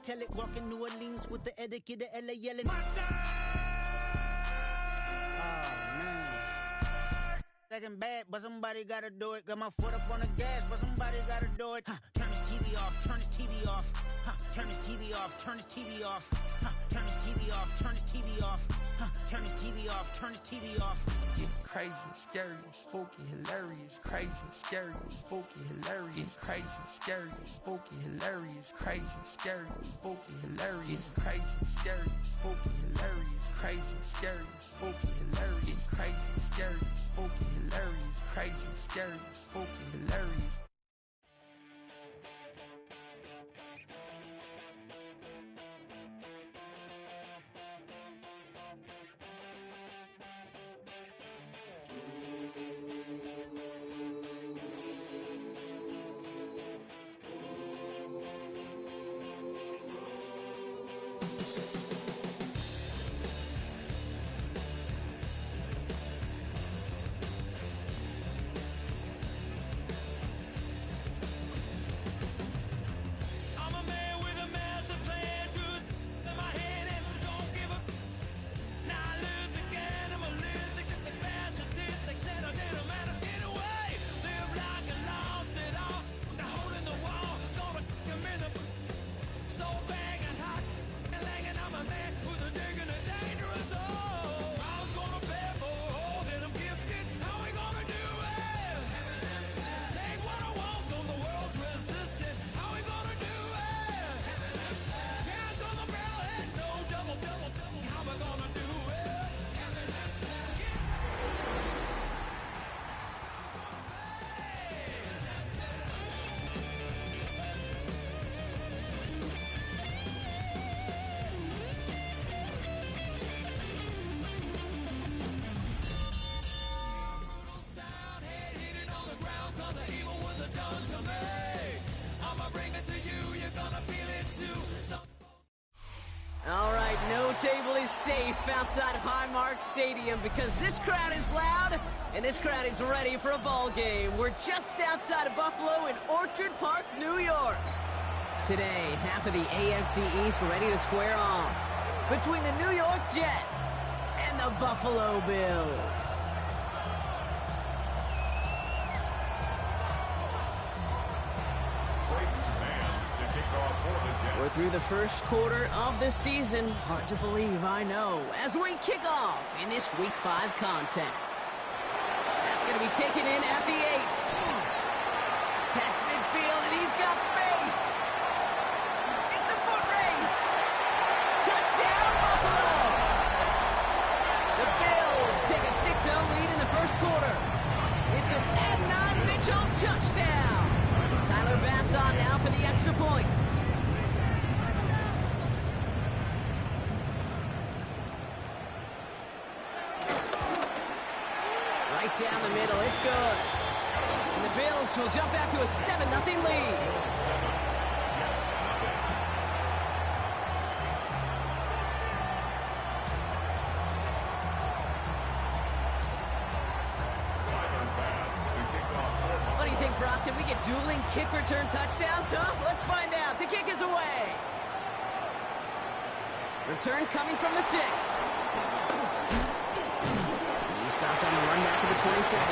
Tell it walking New Orleans with the etiquette of LA yelling. Second bad, but somebody gotta do it. Got my foot up on the gas, but somebody gotta do it. Turn his TV off, turn his TV off. Turn his TV off, turn his TV off. Turn his TV off, turn his TV off. Turn his TV off, turn his TV off. Crazy, scary, spooky, hilarious. Crazy, scary, spooky, hilarious. Crazy, scary, spooky, hilarious. Crazy, scary, spooky, hilarious. Crazy, scary, spooky, hilarious. Crazy, scary, spooky, hilarious. Crazy, scary, spooky, hilarious. Crazy, scary, spooky, hilarious. All right, no table is safe outside of Highmark Stadium because this crowd is loud and this crowd is ready for a ball game. We're just outside of Buffalo in Orchard Park, New York. Today, half of the AFC East ready to square off between the New York Jets and the Buffalo Bills. We're through the first quarter of the season. Hard to believe, I know, as we kick off in this Week 5 contest. That's going to be taken in at the 8. Past midfield, and he's got space. It's a foot race. Touchdown, Buffalo. The Bills take a 6-0 lead in the first quarter. It's an Adnan Mitchell touchdown. Tyler Bass on now for the extra point. Right down the middle, it's good. And the Bills will jump out to a 7-0 lead. What do you think, Brock? Can we get dueling kick return touchdowns, huh? Let's find out. The kick is away. Return coming from the 6. Stopped on the run back to the 27.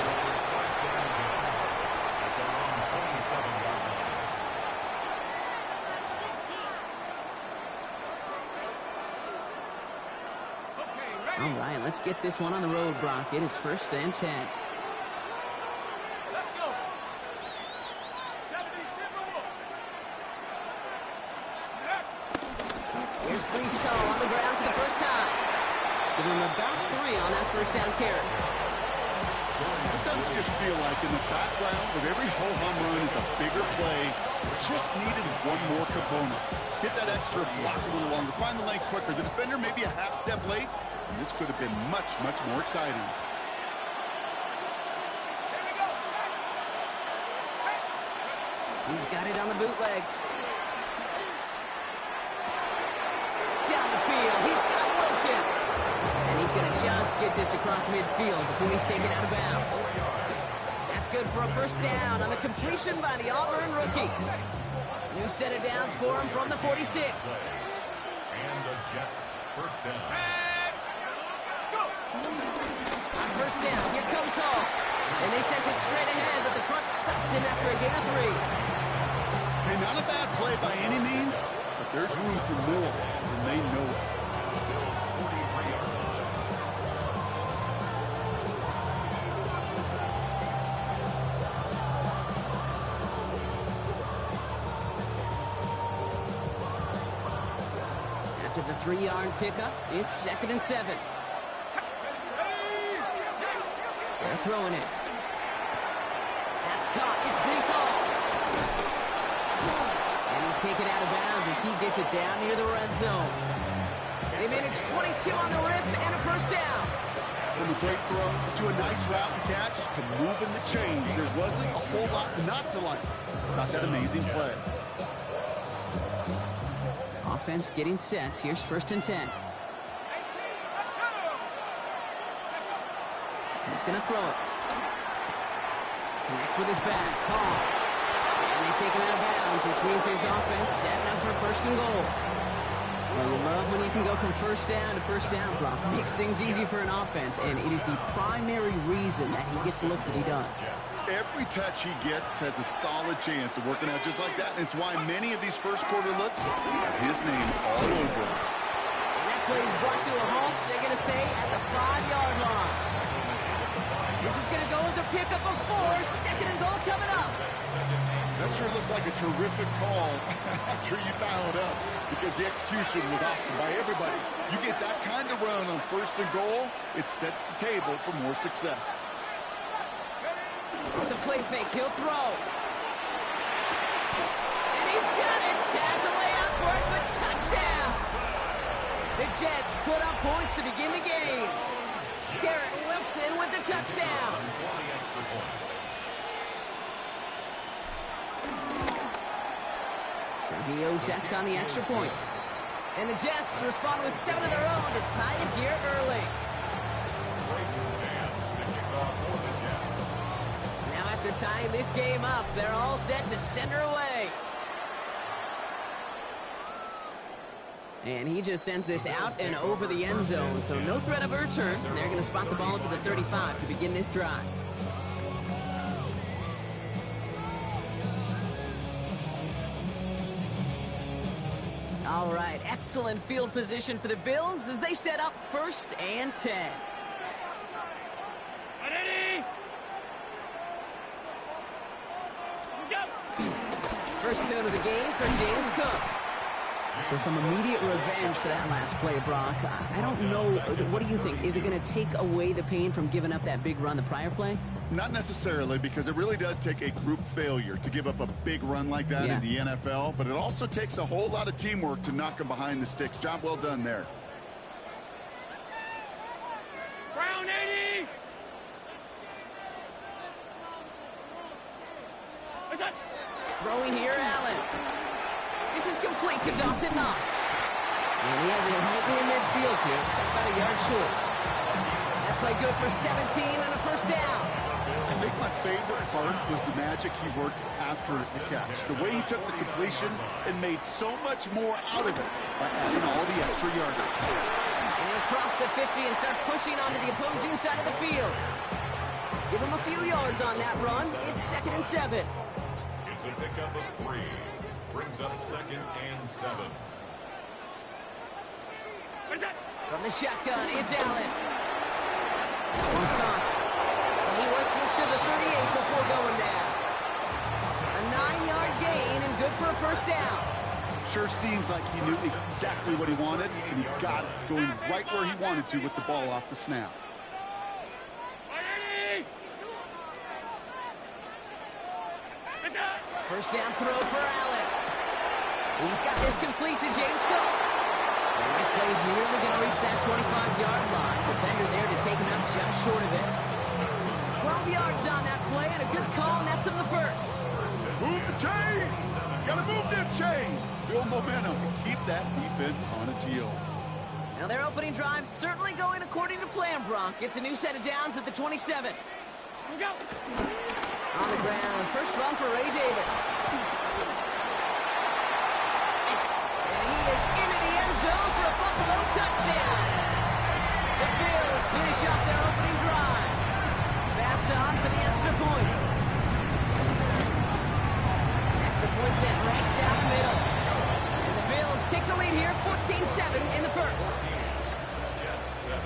All right, let's get this one on the road, Brock. It is 1st and 10. Let's go. Here's Brees Hall on the ground for the first time. Give him about 3 on that first down carry. Sometimes just feel like in the background of every ho-hum run is a bigger play. Just needed one more component. Get that extra block a little longer. Find the lane quicker. The defender maybe a half step late. And this could have been much, much more exciting. He's got it on the bootleg. Down the field. He's got Wilson. And he's going to just get this across midfield before he's taken out of bounds. That's good for a first down on the completion by the Auburn rookie. New set of downs for him from the 46. And the Jets first down. On first down, here comes Hall. And they sent it straight ahead, but the front stops him after a gain of 3. Hey, not a bad play by any means, but there's room for more, and they know it. Bills 43-yard line. After the 3-yard pickup, it's 2nd and 7. They're throwing it. That's caught. It's Breece Hall. And he's taken out of bounds as he gets it down near the red zone. They managed 22 on the rip and a first down. From a great throw to a nice route and catch to moving the chains, there wasn't a whole lot not to like about that amazing play. Offense getting set. Here's 1st and 10. He's going to throw it. Connects with his back. Hall. And they take him out of bounds, which means his offense setting up for 1st and goal. Well, you love when you can go from first down to first down, Brock. Makes things easy for an offense, and it is the primary reason that he gets the looks that he does. Every touch he gets has a solid chance of working out just like that, and it's why many of these first quarter looks have his name all over them. And that play is brought to a halt, they're going to say, at the 5-yard line. This is going to go as a pickup of 4. 2nd and goal coming up. That sure looks like a terrific call after you dial it up, because the execution was awesome by everybody. You get that kind of run on 1st and goal, it sets the table for more success. The play fake, he'll throw. And he's got it. Has a way out for it, but touchdown. The Jets put up points to begin the game. Garrett Wilson with the touchdown. Trujillo checks on the extra point. And the Jets respond with 7 of their own to tie it here early. Now after tying this game up, they're all set to send her away. And he just sends this out and over the end zone, so no threat of a return. They're going to spot the ball up to the 35 to begin this drive. All right, excellent field position for the Bills as they set up 1st and 10. First out of the game for James Cook. So some immediate revenge for that last play, Brock. I don't know. What do you think? Is it going to take away the pain from giving up that big run the prior play? Not necessarily, because it really does take a group failure to give up a big run like that in the NFL, but it also takes a whole lot of teamwork to knock them behind the sticks. Job well done there. Brown 80! Throwing here, Allen. This is complete to Dawson Knox. And he has it right near midfield here. It's about a yard short. That play good for 17 and a first down. I think my favorite part was the magic he worked after the catch. The way he took the completion and made so much more out of it by adding all the extra yardage. And he'll cross the 50 and start pushing onto the opposing side of the field. Give him a few yards on that run. It's 2nd and 7. It's a pickup of 3. Brings up 2nd and 7. From the shotgun, it's Allen. This one's caught. And he works this to the 38 before going down. A 9-yard gain and good for a first down. Sure seems like he knew exactly what he wanted, and he got it, going right where he wanted to with the ball off the snap. First down throw for Allen. He's got this complete to James Cook. And this play is nearly going to reach that 25-yard line. Defender there to take him out just short of it. 12 yards on that play, and a good call nets him the first. Move the chains! Gotta move them chains! Build momentum and keep that defense on its heels. Now their opening drive certainly going according to plan, Brock. It's a new set of downs at the 27. Here we go. On the ground, first run for Ray Davis. finish off their opening drive. Pass on for the extra point. Extra point sent right down the middle. And the Bills take the lead here, 14-7 in the first. Jets 7.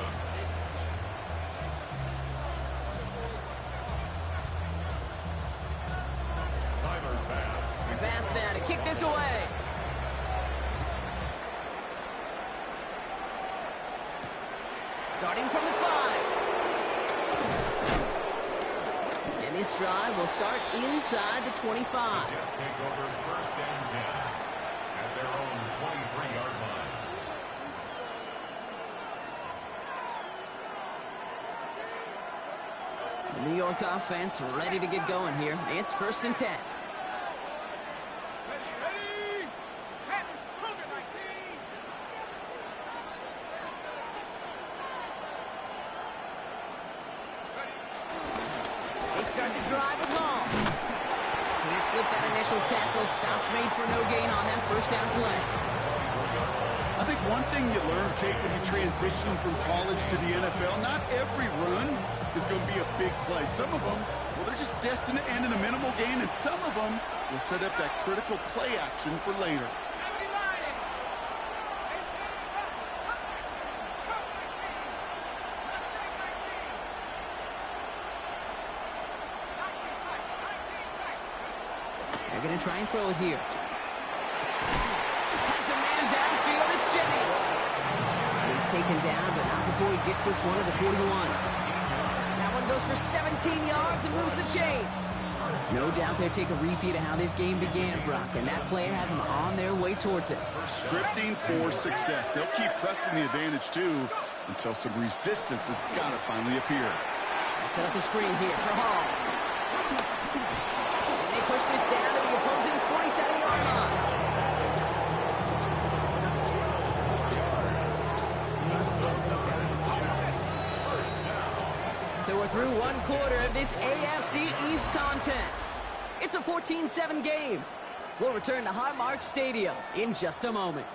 Tyler Bass. Bass now to kick this away. Starting from the 5. And this drive will start inside the 25. Jets take over first and 10 at their own 23-yard line. The New York offense ready to get going here. It's first and 10. They start the drive with Long. Can't slip that initial tackle. Stops made for no gain on that first down play. I think one thing you learn, Kate, when you transition from college to the NFL, not every run is going to be a big play. Some of them, well, they're just destined to end in a minimal gain, and some of them will set up that critical play action for later. They're going to try and throw it here. Has a man downfield. It's Jennings. He's taken down, but not before he gets this one to the 41. That one goes for 17 yards and moves the chains. No doubt they'll take a repeat of how this game began, Brock, and that play has them on their way towards it. Scripting for success. They'll keep pressing the advantage, too, until some resistance has got to finally appear. They set up the screen here for Hall. And they push this down to the opposing 47-yard line. So we're through one quarter of this AFC East contest. It's a 14-7 game. We'll return to Highmark Stadium in just a moment.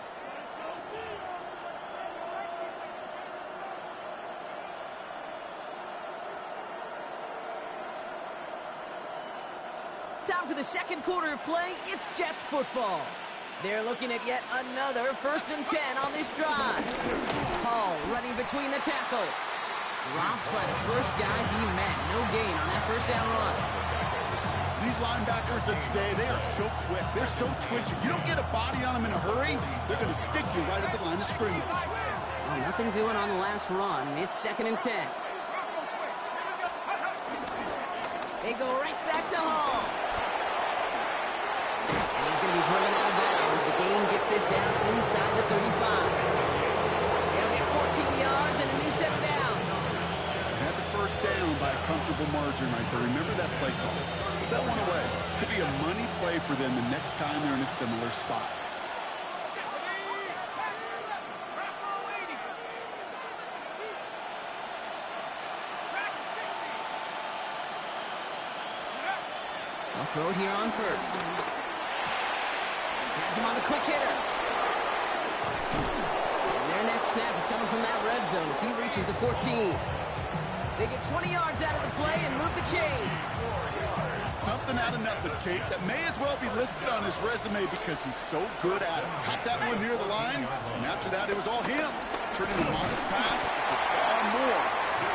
Time for the second quarter of play. It's Jets football. They're looking at yet another first and 10 on this drive. Hall running between the tackles. Dropped by the first guy he met. No gain on that first down run. These linebackers of today, they are so quick. They're so twitchy. You don't get a body on them in a hurry, they're going to stick you right at the line of scrimmage. Well, nothing doing on the last run. It's second and 10. They go right back to Hall. And he's going to be driven out of bounds. The game gets this down inside the 35. They'll get 14 yards and a new set of downs. Had the first down by a comfortable margin right there. Remember that play call. Put that one away. Could be a money play for them the next time they're in a similar spot. They'll throw it here on first. Has him on the quick hitter. And their next snap is coming from that red zone as he reaches the 14. They get 20 yards out of the play and move the chains. Something out of nothing, Kate, that may as well be listed on his resume because he's so good at it. Caught that one near the line, and after that, it was all him. Turning a modest pass to far more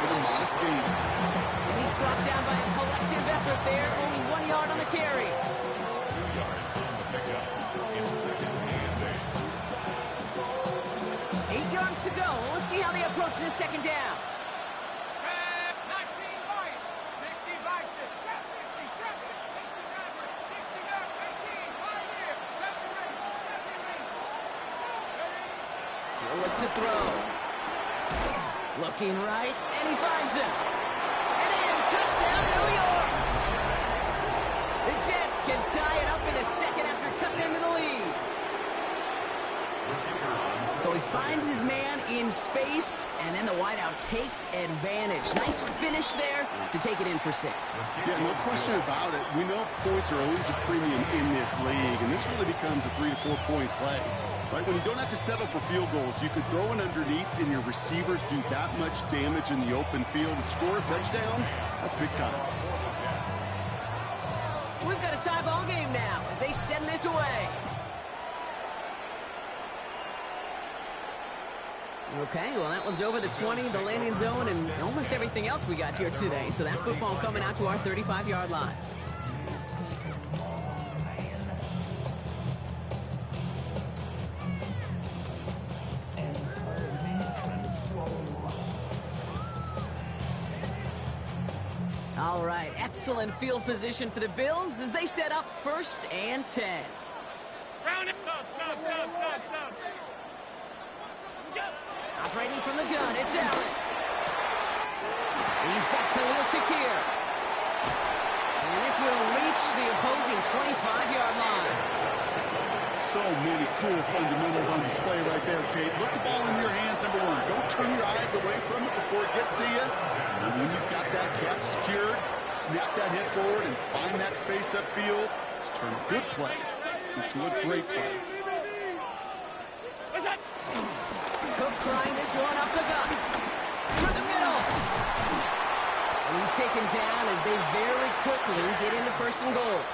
with a modest gain. And he's brought down by a collective effort there. Only 1 yard on the carry. 2 yards on the pickup. It's second and 8. 8 yards to go. Let's see how they approach this second down. Look to throw. Looking right, and he finds him. And in, touchdown, New York. The Jets can tie it up in a second after cutting into the lead. So he finds his man in space, and then the wideout takes advantage. Nice finish there to take it in for 6. Yeah, no question about it. We know points are always a premium in this league, and this really becomes a 3 to 4 point play. Right, when you don't have to settle for field goals, you could throw it underneath and your receivers do that much damage in the open field and score a touchdown. That's big time. So we've got a tie ball game now as they send this away. Okay, well, that one's over the 20, the landing zone, and almost everything else we got here today. So that football coming out to our 35-yard line. All right, excellent field position for the Bills as they set up 1st and 10. Round it. Stop. Operating from the gun, it's Allen. He's got Khalil Shakir. And this will reach the opposing 25-yard line. So many cool fundamentals on display right there, Kate. Look the ball in your hands, number one. Don't turn your eyes away from it before it gets to you. And when you've got that catch secured, snap that hit forward and find that space upfield. Turn a good play into a great play. What's that? Cook trying this one up the gut. Through the middle. And he's taken down as they very quickly get into 1st and goal.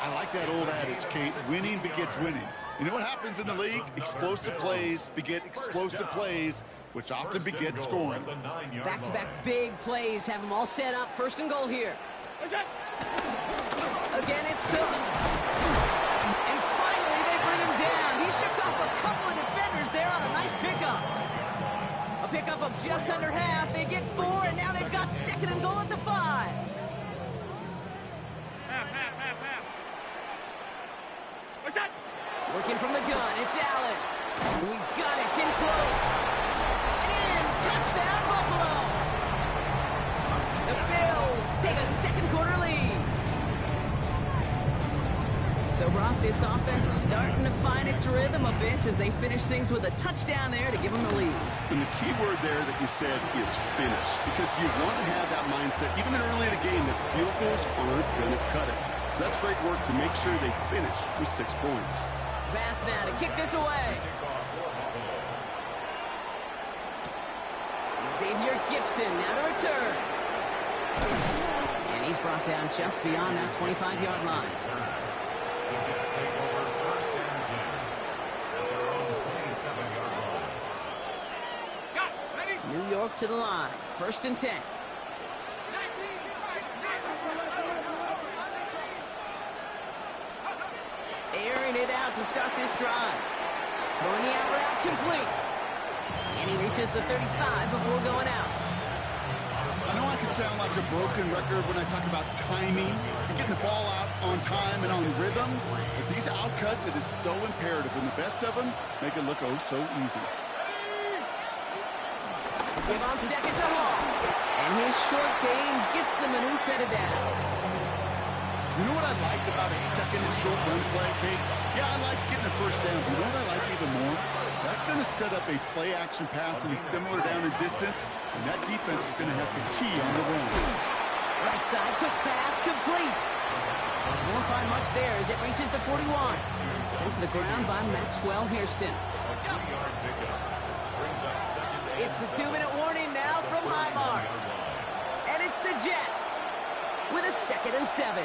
I like that old adage, Kate. Winning begets winning. You know what happens in the league? Explosive plays beget explosive plays, which often beget scoring. Back-to-back big plays have them all set up. 1st and goal here. What's that? Again, it's Cook. And finally, they bring him down. He shook off a couple of defenders there on a nice pickup. A pickup of just under half. They get 4, and now they've got 2nd and goal at the 5. Half. What's that? Working from the gun, it's Allen. Ooh, he's got it, it's in close. And in, touchdown Buffalo. The Bills take a 2nd quarter lead. So, Brock, this offense starting to find its rhythm a bit as they finish things with a touchdown there to give them the lead. And the key word there that you said is finish, because you want to have that mindset, even early in the game, that field goals aren't going to cut it. So that's great work to make sure they finish with 6 points. Pass now to kick this away. Xavier Gibson now to return. And he's brought down just beyond that 25-yard line. The Jets take over 1st and 10 at their own 27-yard line. New York to the line. 1st and 10. Airing it out to start this drive. Going the out route complete. And he reaches the 35 before going out. I know I can sound like a broken record when I talk about timing and getting the ball out on time and on rhythm, but these outcuts, it is so imperative, and the best of them make it look oh so easy. Give on 2nd to Hall. And his short gain gets them a new set of downs. You know what I like about a 2nd and short run play, Kate? Yeah, I like getting a 1st down, but you know what I like even more? That's going to set up a play-action pass in a similar down and distance, and that defense is going to have to key on the run. Right side, quick pass, complete. Won't find much there as it reaches the 41. Sent to the ground by Maxwell Hairston. A 3-yard pickup brings up 2nd and It's the 2-minute warning now from Highmark. And it's the Jets with a 2nd and 7.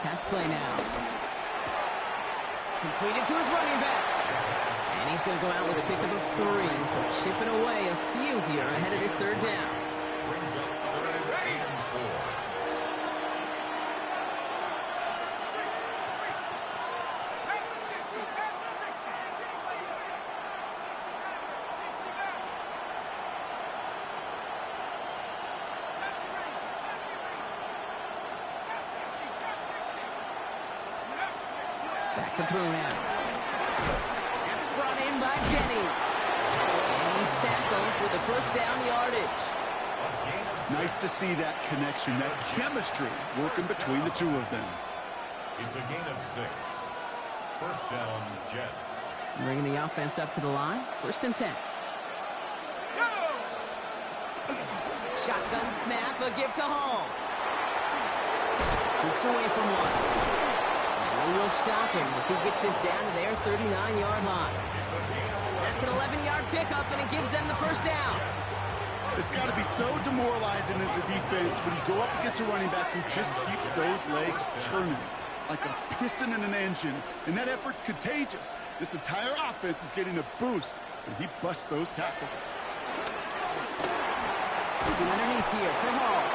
Pass play now. Completed to his running back. And he's going to go out with a pickup of 3. So chipping away a few here ahead of this 3rd down. brings up 3rd and 4. Back to throw now. in by Jennings. And he's tackled with the first down yardage. Nice to see that connection, that chemistry working between the two of them. It's a gain of 6. First down, Jets. Bringing the offense up to the line. 1st and 10. Shotgun snap, a give to Hall. Troops away from one. And they will stop him as he gets this down to their 39-yard line. That's an 11-yard pickup, and it gives them the first down. It's got to be so demoralizing as a defense when you go up against a running back who just keeps those legs churning like a piston in an engine, and that effort's contagious. This entire offense is getting a boost when he busts those tackles. Looking underneath here for Hall.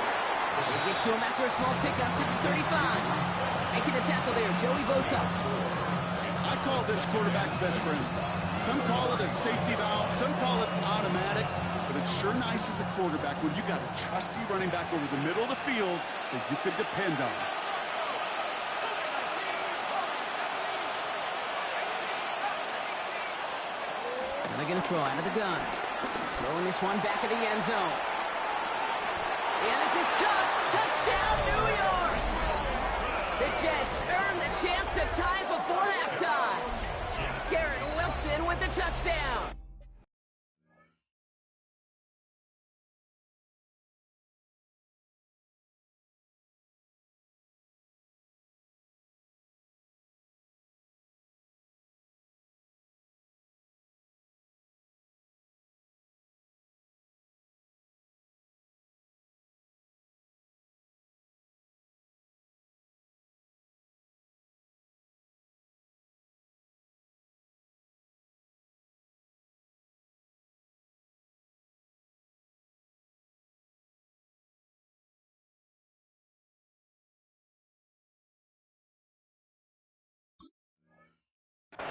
They get to him after a small pickup to the 35. Making the tackle there, Joey Bosa. I call this quarterback's best friend. Some call it a safety valve, some call it automatic, but it's sure nice as a quarterback when you got a trusty running back over the middle of the field that you could depend on. They're going to throw out of the gun. Throwing this one back of the end zone. And this is caught. Touchdown, New York! The Jets earn the chance to tie before halftime. Garrett Wilson with the touchdown.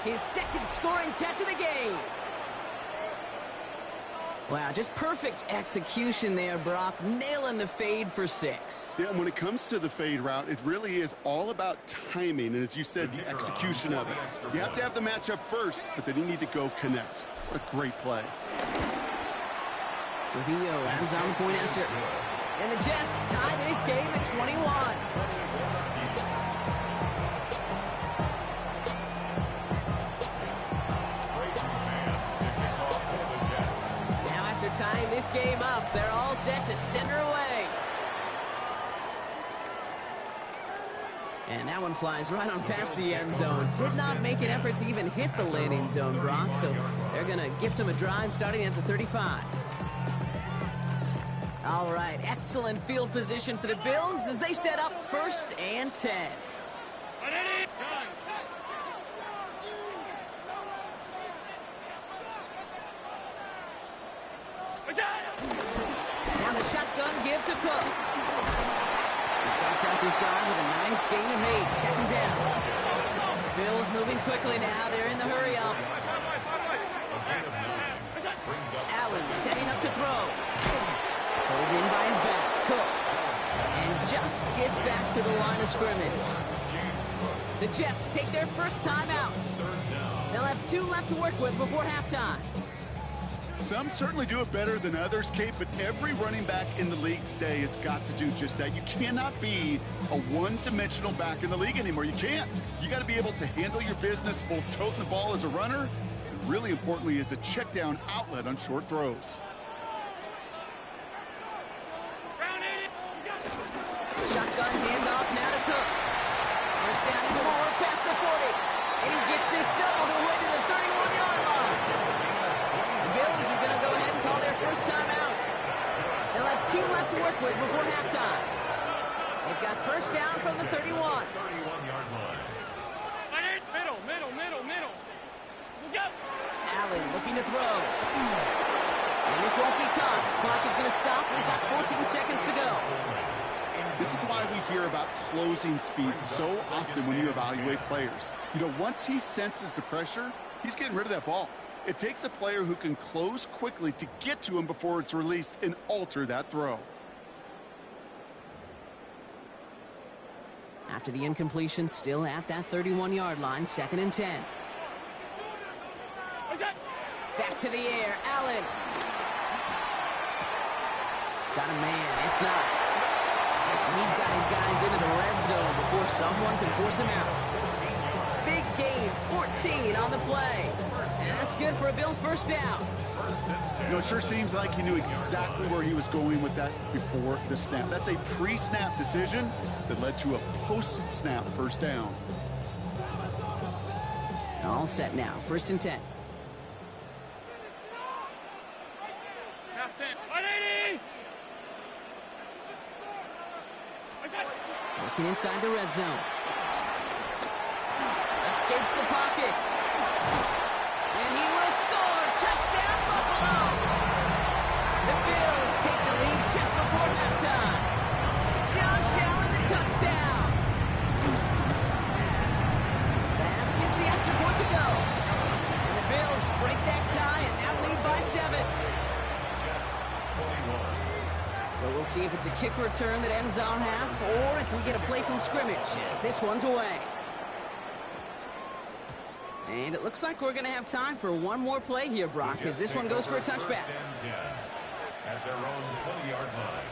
His second scoring catch of the game. Wow, just perfect execution there, Brock. Nailing the fade for 6. Yeah, when it comes to the fade route, it really is all about timing, and as you said, the execution of it. You have to have the matchup first, but then you need to go connect. What a great play. Trujillo lands on the point after. And the Jets tie this game at 21. Tying this game up, they're all set to send her away. And that one flies right on past the end zone. Did not make an effort to even hit the landing zone, Brock, so they're going to gift him a drive starting at the 35. All right, excellent field position for the Bills as they set up 1st and 10. Now the shotgun give to Cook. He starts out this drive with a nice gain of 8. 2nd down. Bills moving quickly now. They're in the hurry up. Allen setting up to throw. Pulled in by his back. Cook. And just gets back to the line of scrimmage. The Jets take their first time out. They'll have 2 left to work with before halftime. Some certainly do it better than others, Kate, but every running back in the league today has got to do just that. You cannot be a one-dimensional back in the league anymore. You can't. You got to be able to handle your business, both toting the ball as a runner, and really importantly as a check-down outlet on short throws. Shotgun handoff now to Cook. First down and 4 past the 40. And he gets this all the way to the 31-yard line. The Bills are going to go ahead and call their first time out. They'll have 2 left to work with before halftime. They've got first down from the 31. 31-yard line. Middle. Look out. Allen looking to throw. And this won't be caught. Clock is going to stop. We've got 14 seconds to go. This is why we hear about closing speed so often when you evaluate players. You know, once he senses the pressure, he's getting rid of that ball. It takes a player who can close quickly to get to him before it's released and alter that throw. After the incompletion, still at that 31-yard line, 2nd and 10. Back to the air, Allen. Got a man, it's Knox. He's got his guys into the red zone before someone can force him out. Big gain, 14 on the play. And that's good for a Bills first down. You know, it sure seems like he knew exactly where he was going with that before the snap. That's a pre-snap decision that led to a post-snap first down. All set now, 1st and 10. Working inside the red zone. Escapes the pocket. And he will score. Touchdown, Buffalo. The Bills take the lead just before halftime. Josh Allen, the touchdown. Pass gets the extra point to go. And the Bills break that tie and now lead by 7. So we'll see if it's a kick return that ends our half, or if we get a play from scrimmage, as this one's away. And it looks like we're going to have time for one more play here, Brock, because this one goes for a touchback. At their own 20-yard line.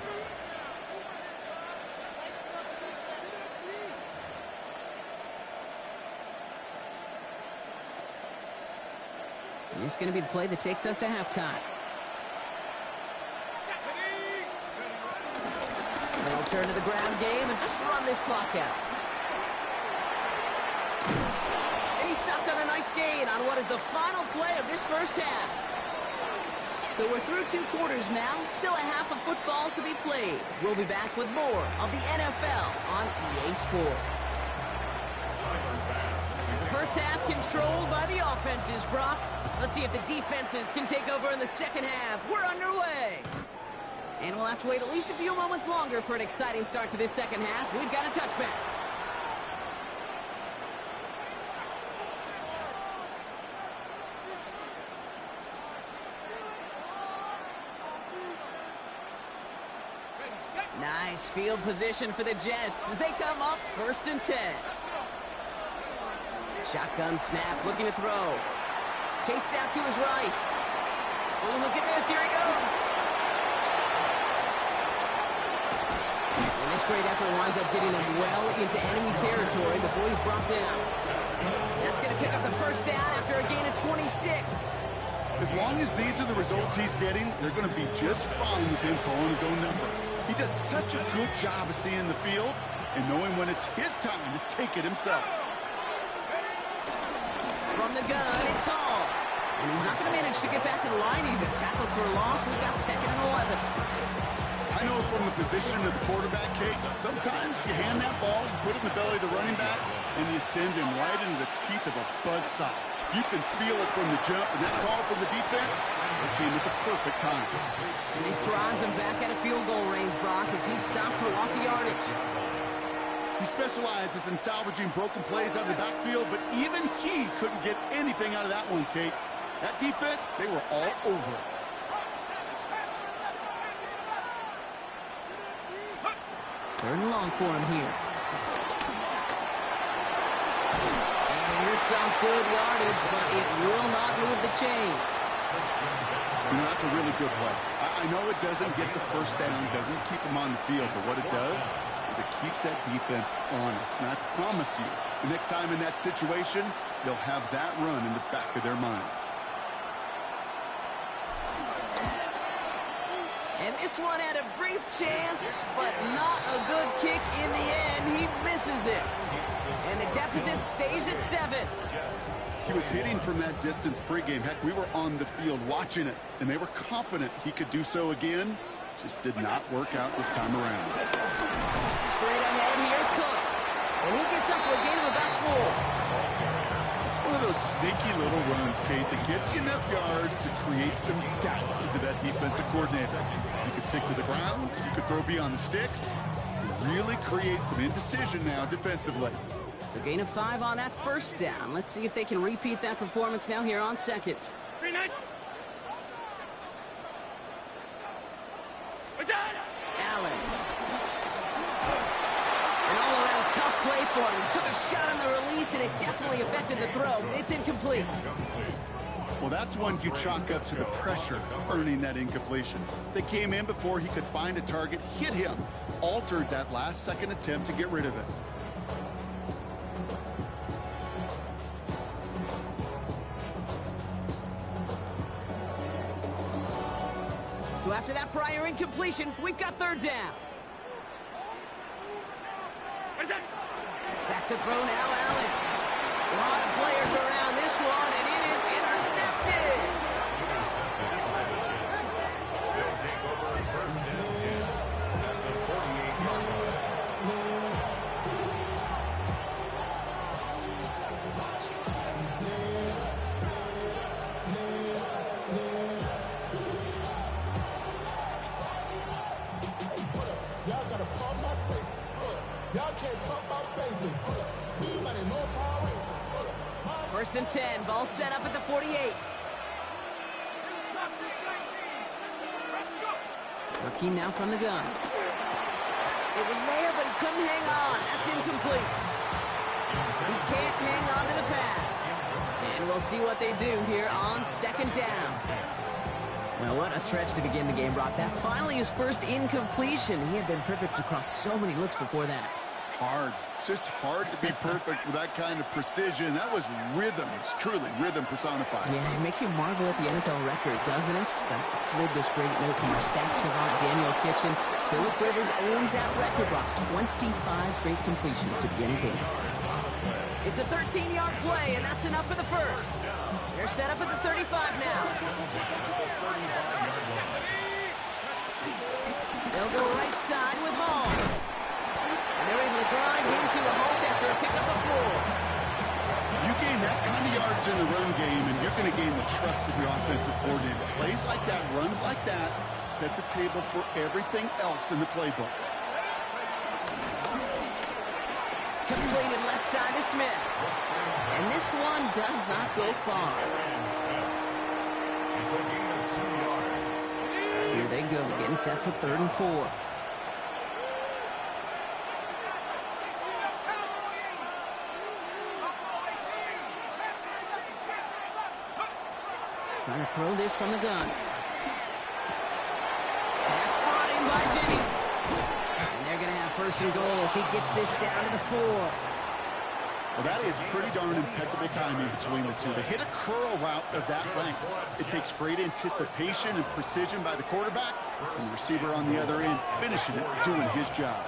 It's going to be the play that takes us to halftime. They'll turn to the ground game and just run this clock out. And he stopped on a nice gain on what is the final play of this first half. So we're through 2 quarters now, still a half of football to be played. We'll be back with more of the NFL on EA Sports. The first half controlled by the offenses, Brock. Let's see if the defenses can take over in the second half. We're underway. And we'll have to wait at least a few moments longer for an exciting start to this second half. We've got a touchback. Nice field position for the Jets as they come up 1st and 10. Shotgun snap, looking to throw. Chased out to his right. Oh, look at this, here he goes. And this great effort winds up getting him well into enemy territory before he's brought down. That's going to pick up the first down after a gain of 26. As long as these are the results he's getting, they're going to be just fine with him calling his own number. He does such a good job of seeing the field and knowing when it's his time to take it himself. From the gun, it's Hall. And he's not going to manage to get back to the line even. Tackled for a loss. We've got 2nd and 11. I know from the position of the quarterback, Kate, sometimes you hand that ball, you put it in the belly of the running back, and you send him right into the teeth of a buzzsaw. You can feel it from the jump, and that call from the defense, it came at the perfect time. And these drives him back at a field goal range, Brock, as he's stopped for loss of yardage. He specializes in salvaging broken plays out of the backfield, but even he couldn't get anything out of that one, Kate. That defense, they were all over it. Third and long for him here. And rips off good yardage, but it will not move the chains. You know, that's a really good play. I know it doesn't get the first down, doesn't keep them on the field, but what it does is it keeps that defense honest. And I promise you, the next time in that situation, they'll have that run in the back of their minds. And this one had a brief chance, but not a good kick in the end. He misses it. And the deficit stays at 7. He was hitting from that distance pregame. Heck, we were on the field watching it, and they were confident he could do so again. Just did not work out this time around. Straight ahead, here's Cook. And he gets up for a gain of about 4. It's one of those sneaky little runs, Kate, that gets you enough yards to create some doubt into that defensive coordinator. You could stick to the ground, you could throw beyond the sticks. You really create some indecision now defensively. So gain of 5 on that first down. Let's see if they can repeat that performance now here on 2nd. 3-9. Allen. An all-around tough play for him. He took a shot on the release, and it definitely affected the throw. It's incomplete. Well, that's one you chalk up to the pressure earning that incompletion. They came in before he could find a target, hit him, altered that last-second attempt to get rid of it. So after that prior incompletion, we've got third down. Back to throw now, Allen. A lot of players around this one, and it is intercepted. By the Jets. They'll take over first and 10 at the 48-yard line. Y'all gotta pump my taste. Y'all can't talk about basic. Anybody know power? First and 10, ball set up at the 48. Rookie now from the gun. It was there, but he couldn't hang on. That's incomplete. He can't hang on to the pass. And we'll see what they do here on second down. Well, what a stretch to begin the game, Brock. That finally his first incompletion. He had been perfect across so many looks before that. Hard. It's just hard to be perfect with that kind of precision. That was rhythm. It's truly rhythm personified. Yeah, it makes you marvel at the NFL record, doesn't it? That slid this great note from our stats savant, Daniel Kitchen. Phillip Rivers owns that record, Brock. 25 straight completions to begin a game. It's a 13-yard play, and that's enough for the first. They're set up at the 35 now. They'll go right side with Hall. And they're able to grind him to a halt after a pickup of 4. You gain that kind of yards in the run game, and you're going to gain the trust of your offensive coordinator. Plays like that, runs like that, set the table for everything else in the playbook. Completed left side to Smith. And this one does not go far. It's a gain of 2 yards. Here they go, getting set for 3rd and 4. Trying to throw this from the gun. Pass brought in by Jennings. And they're going to have 1st and goal as he gets this down to the 4. Well, that is pretty darn impeccable timing between the two. They hit a curl route of that length. It takes great anticipation and precision by the quarterback, and the receiver on the other end finishing it, doing his job.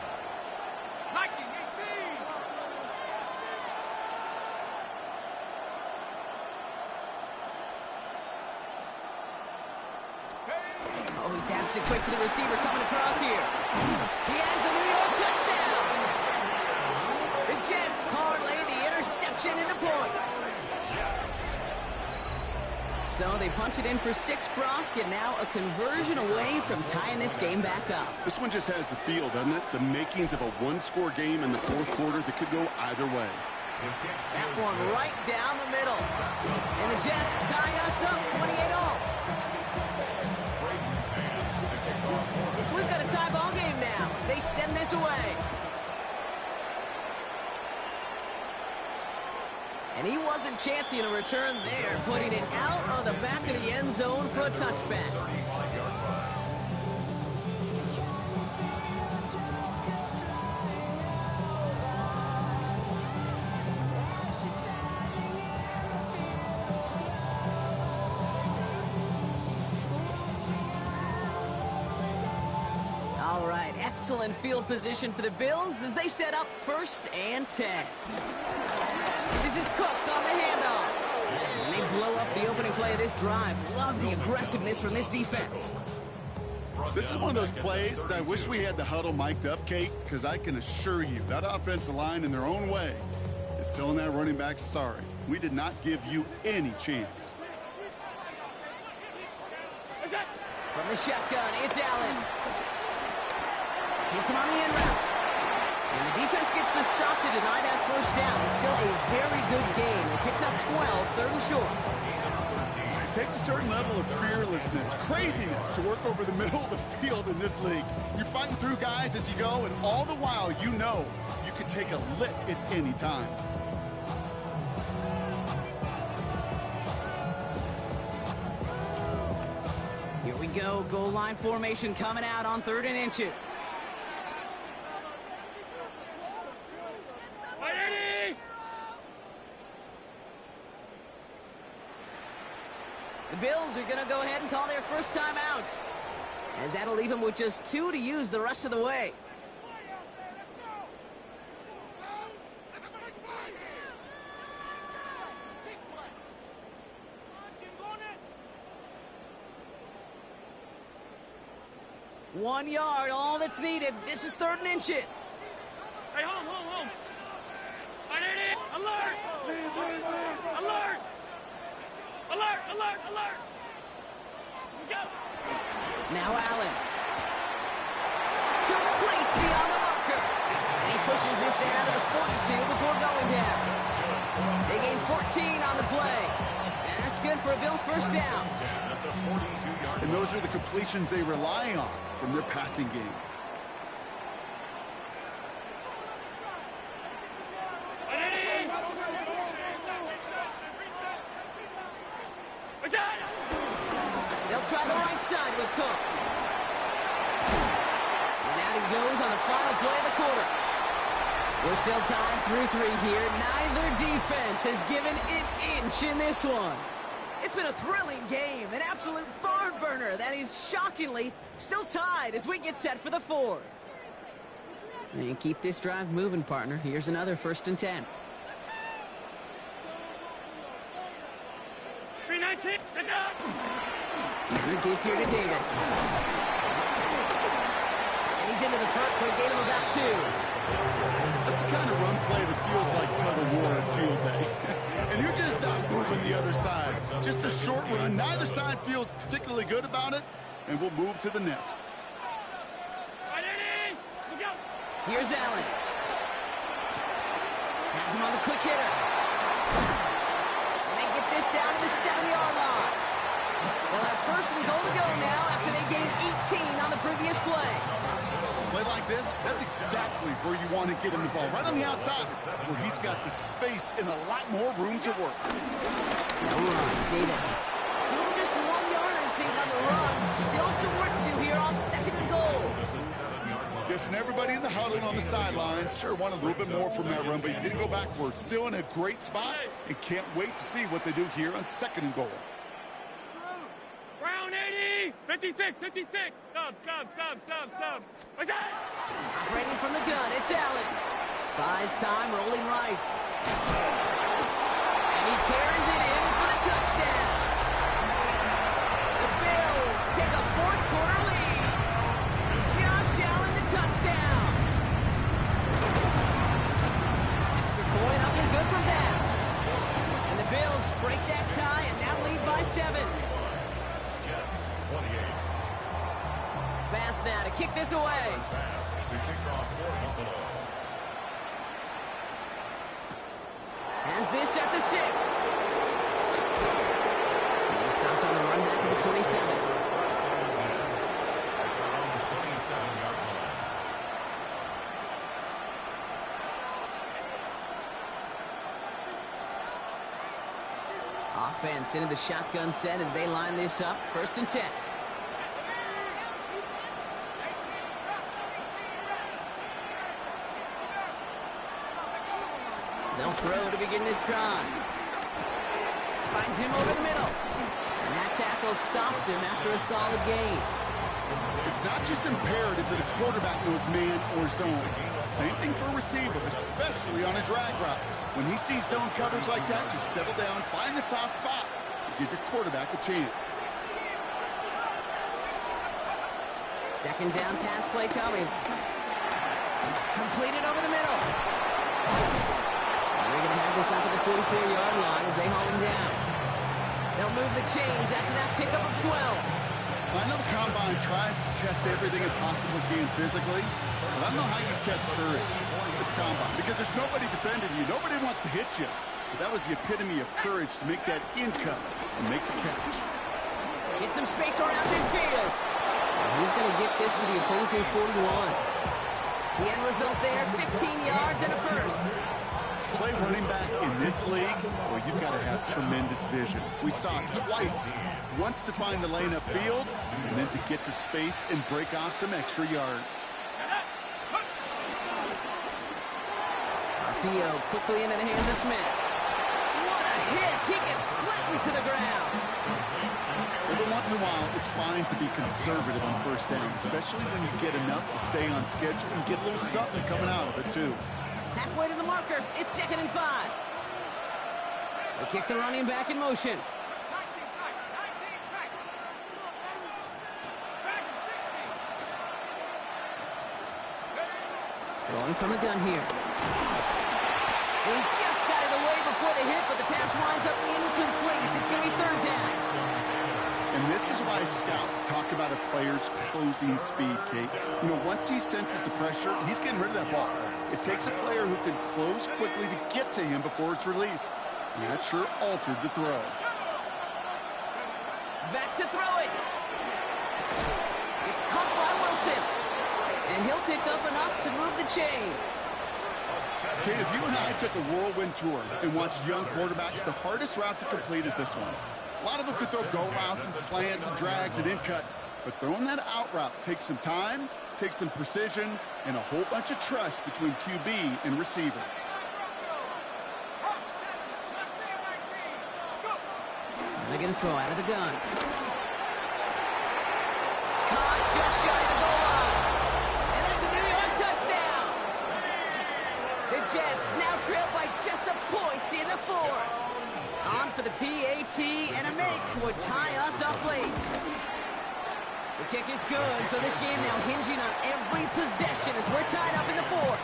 Oh, he taps it quick to the receiver coming across here. He has the New York touchdown. The Jets parlay the interception into points. So they punch it in for 6, Brock, and now a conversion away from tying this game back up. This one just has the feel, doesn't it? The makings of a one-score game in the 4th quarter that could go either way. That one right down the middle. And the Jets tie us up 28-all. We've got a tie ball game now as they send this away. And he wasn't chancing a return there, putting it out on the back of the end zone for a touchback. All right, excellent field position for the Bills as they set up 1st and 10. This is Cook on the handoff. And they blow up the opening play of this drive. Love the aggressiveness from this defense. This is one of those plays that I wish we had the huddle mic'd up, Kate, because I can assure you that offensive line in their own way is telling that running back, sorry, we did not give you any chance. From the shotgun, it's Allen. Hits him on the end route. And the defense gets the stop to deny that 1st down. It's still a very good game. They picked up 12, 3rd and short. It takes a certain level of fearlessness, craziness to work over the middle of the field in this league. You're fighting through guys as you go, and all the while you know you can take a lick at any time. go. Goal line formation coming out on 3rd and inches. The Bills are going to go ahead and call their first time out, as that'll leave them with just 2 to use the rest of the way. One yard, all that's needed. This is 3rd and inches. Hey, home. Alert! Alert! Alert! Go! Now Allen. Complete beyond the marker. And he pushes this down to the 42 before going down. They gain 14 on the play. And that's good for a Bills first down. And those are the completions they rely on from their passing game. They'll try the right side with Cook. And out he goes on the final play of the quarter. We're still tied 3-3 here. Neither defense has given an inch in this one. It's been a thrilling game, an absolute barn burner that is shockingly still tied as we get set for the 4th. And keep this drive moving, partner. Here's another 1st and 10. 319, good job! Good give here to Davis. And he's into the front for a gain of about 2. That's the kind of run play that feels like tug of war at field day. And you're just not moving the other side. Just a short run. Neither side feels particularly good about it, and we'll move to the next. Here's Allen. Has him on the quick hitter. And they get this down to the 7-yard line. They'll have 1st and goal to go now after they gained 18 on the previous play. Play like this, that's exactly where you want to get him the ball. Right on the outside, where he's got the space and a lot more room to work. No run, Davis. Just 1 yard, I think, on the run. Still some work to do here on 2nd and goal. Guessing everybody in the huddle on the sidelines sure wanted a little bit more from that run, but you didn't go backwards. Still in a great spot, and can't wait to see what they do here on 2nd and goal. Brown 80! 56! Sub! What's that? Operating from the gun, it's Allen. Buys time, rolling right. And he carries it in for the touchdown. The Bills take a 4th quarter lead. Josh Allen, the touchdown. Extra point up and good for Bass. And the Bills break that tie and now lead by 7. Jets 28. Bass now to kick this away. Pass to kick off for Buffalo. Has this at the 6. He stopped on the run back at the 27. First and 10 at their own 27-yard line. Offense into the shotgun set as they line this up. 1st and 10. They'll throw to begin this drive. Finds him over the middle. And that tackle stops him after a solid gain. It's not just imperative that a quarterback knows man or zone. Same thing for a receiver, especially on a drag route. When he sees zone coverage like that, just settle down, find the soft spot, and give your quarterback a chance. 2nd down pass play coming. Completed over the middle. They're going to have this up at the 44-yard line as they haul him down. They'll move the chains after that pickup of 12. I know the Combine tries to test everything it possibly can physically, but I don't know how you test courage at the Combine because there's nobody defending you. Nobody wants to hit you. But that was the epitome of courage to make that in cut and make the catch. Get some space around midfield. And he's going to get this to the opposing 41. The end result there, 15 yards and a 1st. Play running back in this league, well, you've got to have tremendous vision. We saw it twice. Once to find the lane upfield, and then to get to space and break off some extra yards. Arpio quickly into the hands of Smith. What a hit! He gets flattened to the ground. Every once in a while, it's fine to be conservative on first down, especially when you get enough to stay on schedule and get a little something coming out of it, too. Halfway to the marker. It's 2nd and 5. They kick the running back in motion. Throwing from the gun here. He just got it away before the hit, but the pass winds up incomplete. It's going to be 3rd down. And this is why scouts talk about a player's closing speed, Kate. You know, once he senses the pressure, he's getting rid of that ball. It takes a player who can close quickly to get to him before it's released. And that sure altered the throw. Back to throw it. It's caught by Wilson. And he'll pick up enough to move the chains. Kate, if you and I took a whirlwind tour and watched young quarterbacks, the hardest route to complete is this one. A lot of them can throw go routes and slants and drags and in cuts, but throwing that out route takes some time, takes some precision, and a whole bunch of trust between QB and receiver. They're going to throw out of the gun. Caught just shy of the goal line. And that's a New York touchdown. The Jets now trail by just a point in the 4th. On for the PAT, and a make would tie us up late. The kick is good, so this game now hinging on every possession as we're tied up in the 4th.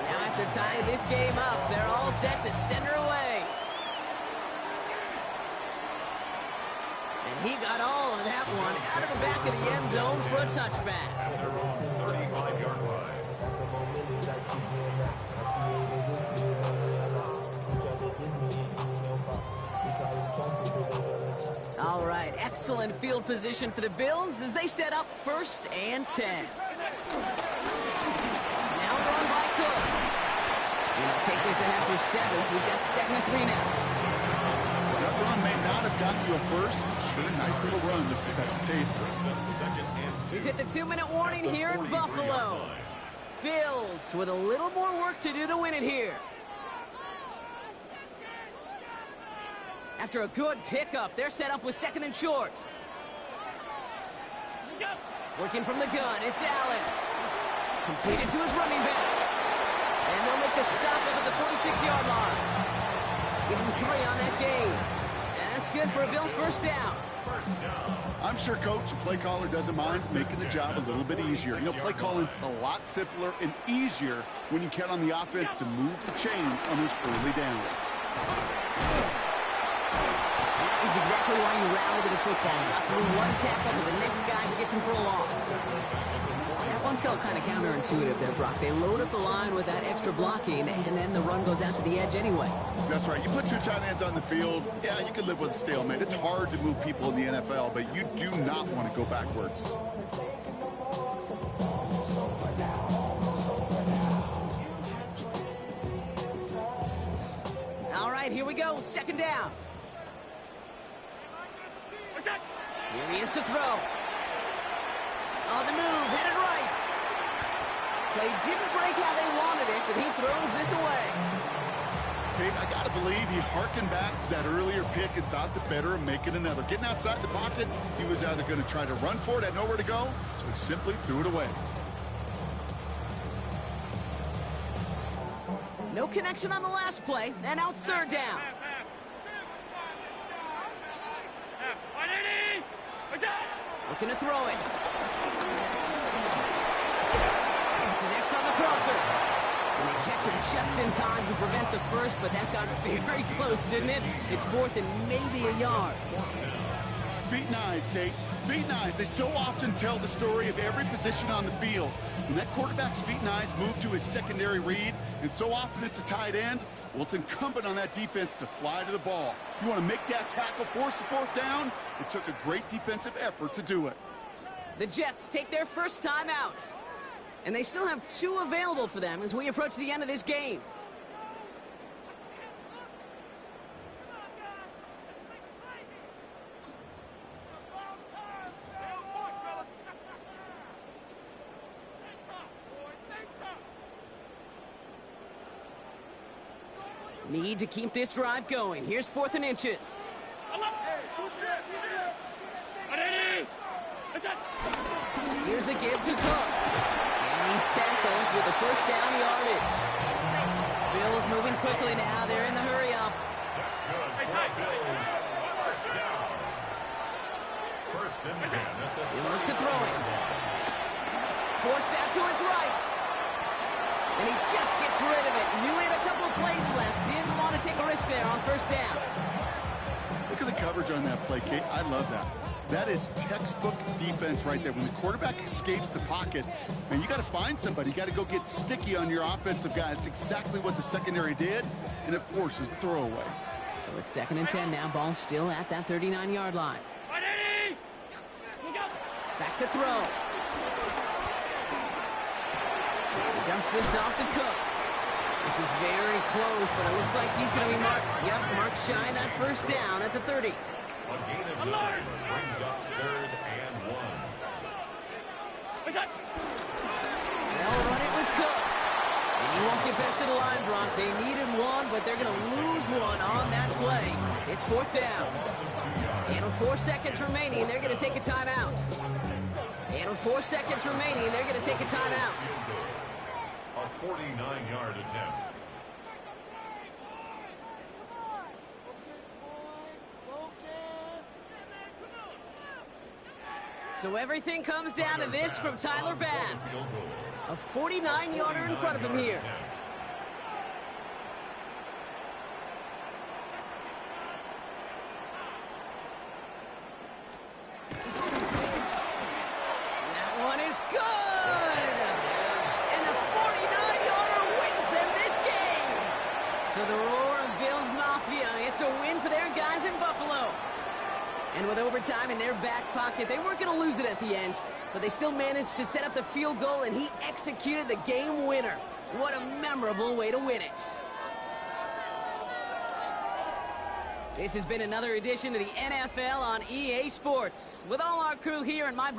Now after tying this game up, they're all set to center away. And he got all of that one out of the back of the end zone for a touchback. At their own 35-yard line. All right, excellent field position for the Bills as they set up 1st and 10. Now run by Cook. Gonna take this ahead for 7. We've got 2nd and 3 now. That run may not have gotten you a first, but sure, nice little run to set the table. We've hit the 2-minute warning here in Buffalo. Bills with a little more work to do to win it here. After a good pickup, they're set up with 2nd and short. Working from the gun, it's Allen. Completed to his running back. And they'll make the stop up at the 46-yard line. Give him 3 on that game. And that's good for a Bills 1st down. I'm sure Coach, the play caller, doesn't mind making the job a little bit easier. You know, play calling's a lot simpler and easier when you count on the offense to move the chains on those early downs. That is exactly why you rally to the football. Not through one tackle, but the next guy gets him for a loss. That one felt kind of counterintuitive there, Brock. They load up the line with that extra blocking, and then the run goes out to the edge anyway. That's right. You put 2 tight ends on the field, yeah, you can live with a stalemate. It's hard to move people in the NFL, but you do not want to go backwards. All right, here we go. 2nd down. Here he is to throw. On the move, headed right. Play didn't break how they wanted it, and he throws this away. Kate, I got to believe he harkened back to that earlier pick and thought the better of making another. Getting outside the pocket, he was either going to try to run for it, had nowhere to go, so he simply threw it away. No connection on the last play, and now it's 3rd down. Looking to throw it. Connects on the crosser. And they catch him just in time to prevent the first, but that got very close, didn't it? It's 4th and maybe a yard. Feet and eyes, Kate. Feet and eyes. They so often tell the story of every position on the field. When that quarterback's feet and eyes move to his secondary read, and so often it's a tight end, well, it's incumbent on that defense to fly to the ball. You want to make that tackle, force the 4th down? It took a great defensive effort to do it. The Jets take their first time out. And they still have 2 available for them as we approach the end of this game. Need to keep this drive going. Here's 4th and inches. Here's a give to Cook. And he's tackled with a first down yardage. Bills moving quickly now. They're in the hurry up. That's good for Bills. First down. First and 10 at the He'll look to throw it. Forced out to his right. And he just gets rid of it. Knew he had a couple of plays left. Didn't want to take a risk there on first down. Look at the coverage on that play, Kate. I love that. That is textbook defense right there. When the quarterback escapes the pocket, man, you got to find somebody. You got to go get sticky on your offensive guy. It's exactly what the secondary did, and it forces the throwaway. So it's 2nd and 10 now. Ball still at that 39-yard line. Back to throw. He dumps this off to Cook. This is very close, but it looks like he's going to be marked. Yep, marked shy that first down at the 30. A gain of 9 brings up 3rd and 1. They'll run it with Cook. And he won't get back to the line, Brock. They needed 1, but they're going to lose 1 on that play. It's 4th down. And with 4 seconds remaining, they're going to take a timeout. And with 4 seconds remaining, they're going to take a timeout. A 49-yard attempt. So everything comes down to this from Tyler Bass. A 49-yarder in front of him here. That one is good! And the 49-yarder wins them this game! So the roar of Bills Mafia, it's a win for their guys in Buffalo. And with overtime in their back pocket, they weren't going to lose it at the end, but they still managed to set up the field goal, and he executed the game winner. What a memorable way to win it. This has been another edition of the NFL on EA Sports. With all our crew here and my